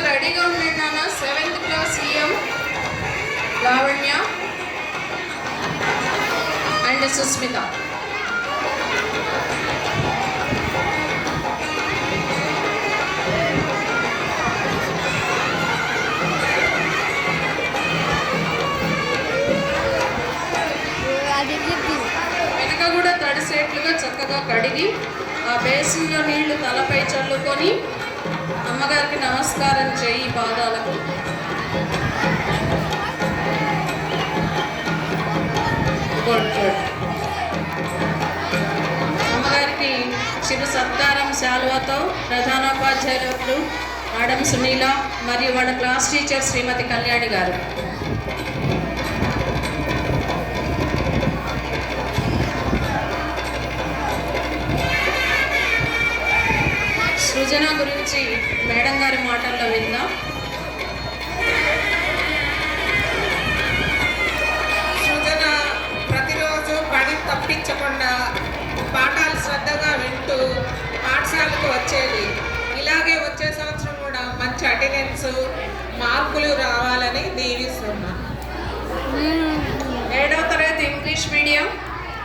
రెడీగా ఉండండి నాన్న. 7th class EM Lavanya and Susmitha. వెనక కూడా తడిసేట్లుగా చక్కగా కడిగి ఆ బేసిన్లో నీళ్లు తలపై చల్లుకొని అమ్మగారికి నమస్కారం చేయి పాదాలకు. అమ్మగారికి చిరు సత్కారం శాలువాతో ప్రధానోపాధ్యాయులు మేడం సునీల మరియు వాళ్ళ క్లాస్ టీచర్ శ్రీమతి కళ్యాణి గారు. సృజన గురించి మేడం గారి మాటల్లో విందాం. సృజన ప్రతిరోజు పని తప్పించకుండా పాఠాలు శ్రద్ధగా వింటూ పాఠశాలకు వచ్చేది. ఇలాగే వచ్చే సంవత్సరం కూడా మంచి అటెండెన్స్ మార్కులు రావాలని దీవిస్తున్నాను. 7వ తరగతి ఇంగ్లీష్ మీడియం